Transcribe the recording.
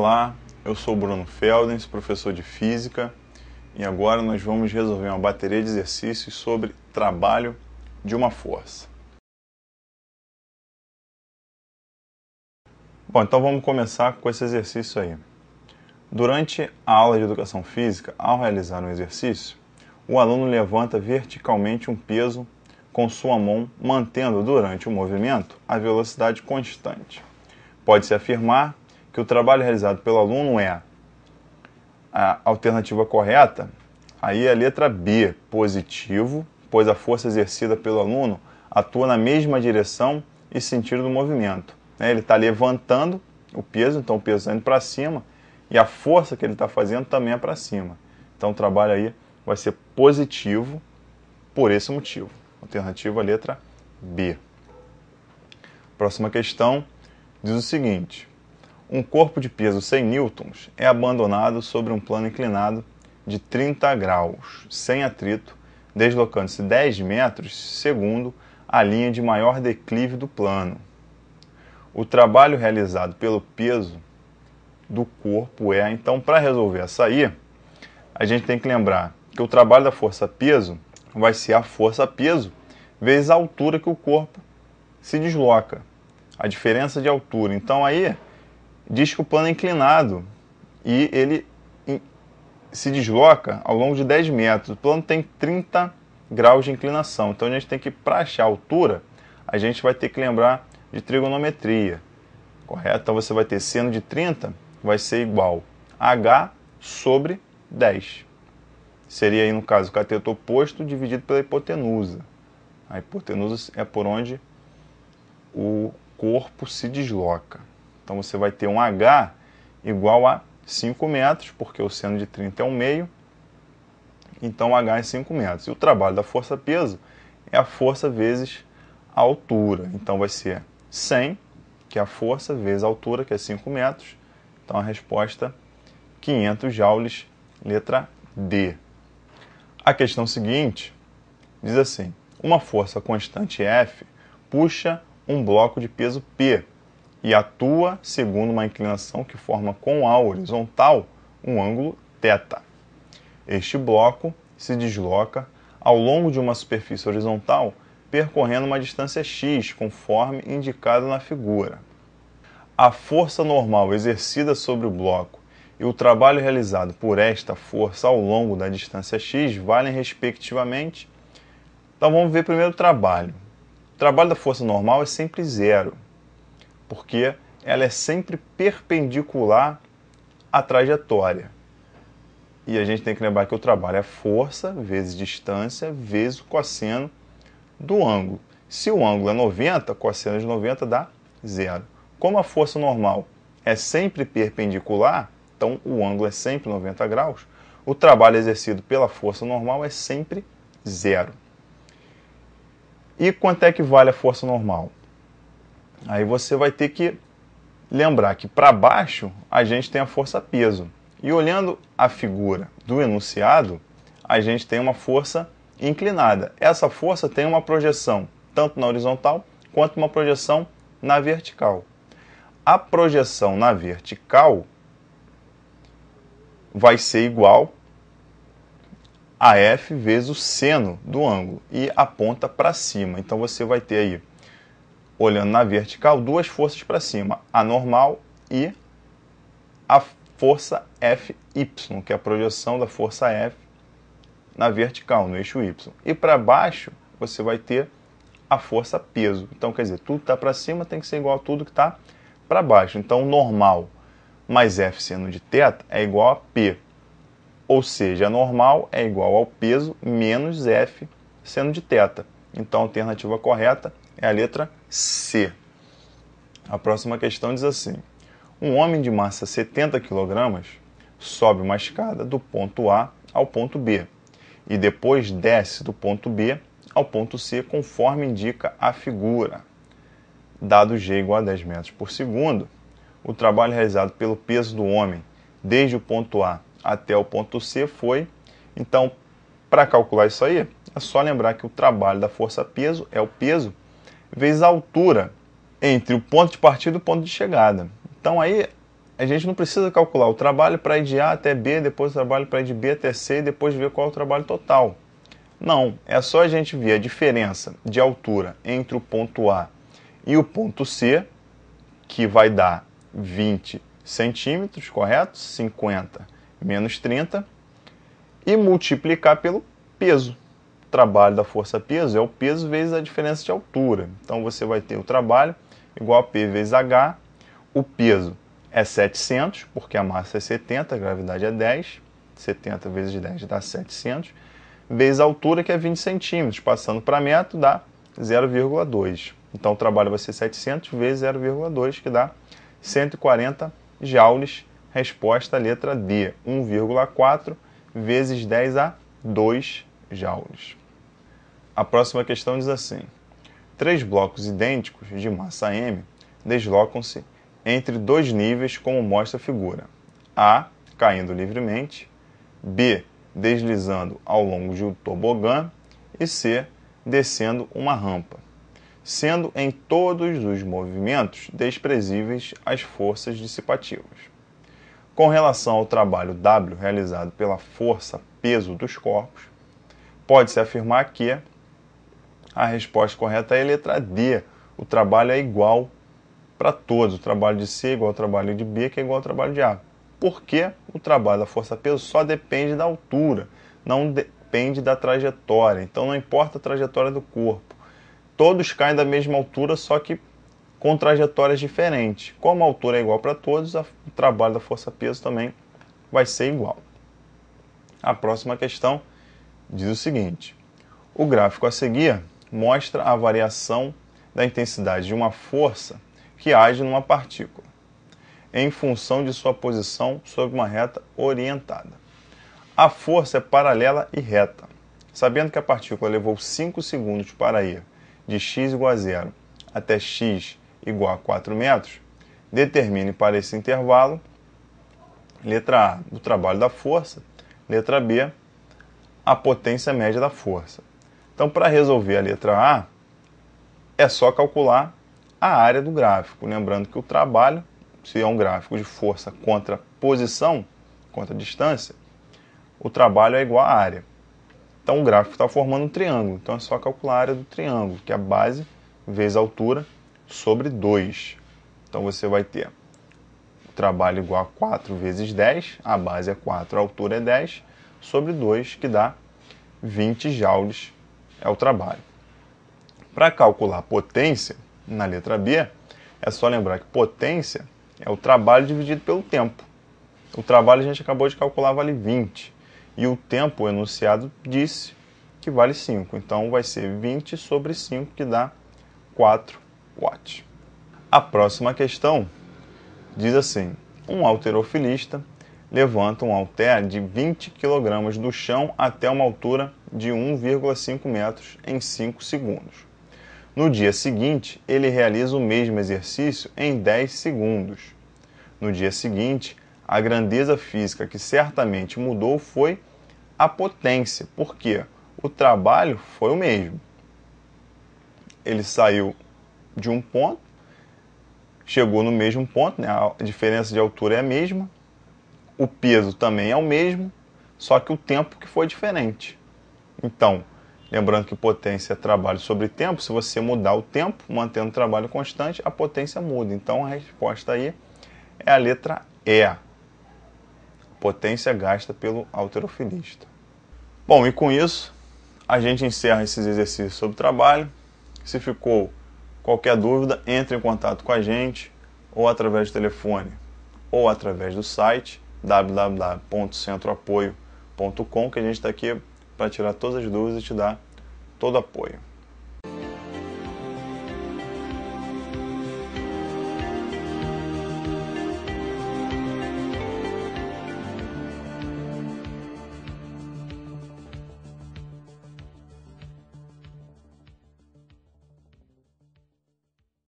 Olá, eu sou Bruno Feldens, professor de Física, e agora nós vamos resolver uma bateria de exercícios sobre trabalho de uma força. Bom, então vamos começar com esse exercício aí. Durante a aula de Educação Física, ao realizar um exercício, o aluno levanta verticalmente um peso com sua mão, mantendo durante o movimento a velocidade constante. Pode-se afirmar que o trabalho realizado pelo aluno é a alternativa correta, aí é a letra B, positivo, pois a força exercida pelo aluno atua na mesma direção e sentido do movimento. Ele está levantando o peso, então o peso está indo para cima, e a força que ele está fazendo também é para cima. Então o trabalho aí vai ser positivo por esse motivo. Alternativa letra B. Próxima questão diz o seguinte: um corpo de peso 100 newtons é abandonado sobre um plano inclinado de 30 graus, sem atrito, deslocando-se 10 metros segundo a linha de maior declive do plano. O trabalho realizado pelo peso do corpo é, então, para resolver essa aí, a gente tem que lembrar que o trabalho da força-peso vai ser a força-peso vezes a altura que o corpo se desloca. A diferença de altura. Então aí diz que o plano é inclinado e ele se desloca ao longo de 10 metros. O plano tem 30 graus de inclinação. Então a gente tem que, para achar a altura, a gente vai ter que lembrar de trigonometria. Correto? Então você vai ter seno de 30 vai ser igual a h sobre 10. Seria aí, no caso, o cateto oposto dividido pela hipotenusa. A hipotenusa é por onde o corpo se desloca. Então você vai ter um h igual a 5 metros, porque o seno de 30 é 1/2, então h é 5 metros. E o trabalho da força-peso é a força vezes a altura. Então vai ser 100, que é a força, vezes a altura, que é 5 metros. Então a resposta 500 joules, letra D. A questão seguinte diz assim: uma força constante F puxa um bloco de peso P e atua segundo uma inclinação que forma com a horizontal um ângulo θ. Este bloco se desloca ao longo de uma superfície horizontal percorrendo uma distância x, conforme indicado na figura. A força normal exercida sobre o bloco e o trabalho realizado por esta força ao longo da distância x valem respectivamente. Então vamos ver primeiro o trabalho. O trabalho da força normal é sempre zero, porque ela é sempre perpendicular à trajetória. E a gente tem que lembrar que o trabalho é força vezes distância vezes o cosseno do ângulo. Se o ângulo é 90, cosseno de 90 dá zero. Como a força normal é sempre perpendicular, então o ângulo é sempre 90 graus, o trabalho exercido pela força normal é sempre zero. E quanto é que vale a força normal? Aí você vai ter que lembrar que para baixo a gente tem a força-peso. E olhando a figura do enunciado, a gente tem uma força inclinada. Essa força tem uma projeção tanto na horizontal quanto uma projeção na vertical. A projeção na vertical vai ser igual a F vezes o seno do ângulo e aponta para cima. Então você vai ter aí, olhando na vertical, duas forças para cima, a normal e a força Fy, que é a projeção da força F na vertical, no eixo Y. E para baixo você vai ter a força peso. Então, quer dizer, tudo que está para cima tem que ser igual a tudo que está para baixo. Então, normal mais F seno de θ é igual a P. Ou seja, a normal é igual ao peso menos F seno de θ. Então, a alternativa correta é a letra C. A próxima questão diz assim: um homem de massa 70 kg sobe uma escada do ponto A ao ponto B e depois desce do ponto B ao ponto C, conforme indica a figura. Dado G igual a 10 metros por segundo, o trabalho realizado pelo peso do homem desde o ponto A até o ponto C foi. Então, para calcular isso aí, é só lembrar que o trabalho da força-peso é o peso vezes a altura entre o ponto de partida e o ponto de chegada. Então aí a gente não precisa calcular o trabalho para ir de A até B, depois o trabalho para ir de B até C, e depois ver qual é o trabalho total. Não, é só a gente ver a diferença de altura entre o ponto A e o ponto C, que vai dar 20 centímetros, correto? 50 menos 30, e multiplicar pelo peso. O trabalho da força-peso é o peso vezes a diferença de altura. Então você vai ter o trabalho igual a P vezes H, o peso é 700, porque a massa é 70, a gravidade é 10, 70 vezes 10 dá 700, vezes a altura, que é 20 centímetros, passando para metro dá 0,2. Então o trabalho vai ser 700 vezes 0,2, que dá 140 joules. Resposta letra D, 1,4 vezes 10 a 2 joules. A próxima questão diz assim: 3 blocos idênticos de massa M deslocam-se entre 2 níveis, como mostra a figura. A, caindo livremente, B, deslizando ao longo de um tobogã, e C, descendo uma rampa, sendo em todos os movimentos desprezíveis as forças dissipativas. Com relação ao trabalho W realizado pela força-peso dos corpos, pode-se afirmar que a resposta correta é a letra D. O trabalho é igual para todos. O trabalho de C é igual ao trabalho de B, que é igual ao trabalho de A. Porque o trabalho da força-peso só depende da altura, não depende da trajetória. Então não importa a trajetória do corpo. Todos caem da mesma altura, só que com trajetórias diferentes. Como a altura é igual para todos, o trabalho da força-peso também vai ser igual. A próxima questão diz o seguinte: o gráfico a seguir mostra a variação da intensidade de uma força que age numa partícula, em função de sua posição sobre uma reta orientada. A força é paralela e reta. Sabendo que a partícula levou 5 segundos para ir de x igual a 0 até x igual a 4 metros, determine para esse intervalo, letra A, o trabalho da força, letra B, a potência média da força. Então, para resolver a letra A, é só calcular a área do gráfico. Lembrando que o trabalho, se é um gráfico de força contra posição, contra distância, o trabalho é igual à área. Então, o gráfico está formando um triângulo. Então, é só calcular a área do triângulo, que é a base vezes a altura sobre 2. Então, você vai ter o trabalho igual a 4 vezes 10. A base é 4, a altura é 10, sobre 2, que dá 20 joules é o trabalho. Para calcular potência, na letra B, é só lembrar que potência é o trabalho dividido pelo tempo. O trabalho a gente acabou de calcular vale 20. E o tempo, o enunciado, disse que vale 5. Então, vai ser 20 sobre 5, que dá 4 watts. A próxima questão diz assim: um halterofilista levanta um halter de 20 kg do chão até uma altura de 1,5 metros em 5 segundos. No dia seguinte, ele realiza o mesmo exercício em 10 segundos. No dia seguinte, a grandeza física que certamente mudou foi a potência, porque o trabalho foi o mesmo. Ele saiu de um ponto, chegou no mesmo ponto, né? A diferença de altura é a mesma, o peso também é o mesmo, só que o tempo que foi diferente. Então, lembrando que potência é trabalho sobre tempo, se você mudar o tempo, mantendo o trabalho constante, a potência muda. Então, a resposta aí é a letra E. Potência gasta pelo halterofilista. Bom, e com isso, a gente encerra esses exercícios sobre trabalho. Se ficou qualquer dúvida, entre em contato com a gente, ou através do telefone, ou através do site www.centroapoio.com, que a gente está aqui para tirar todas as dúvidas e te dar todo apoio.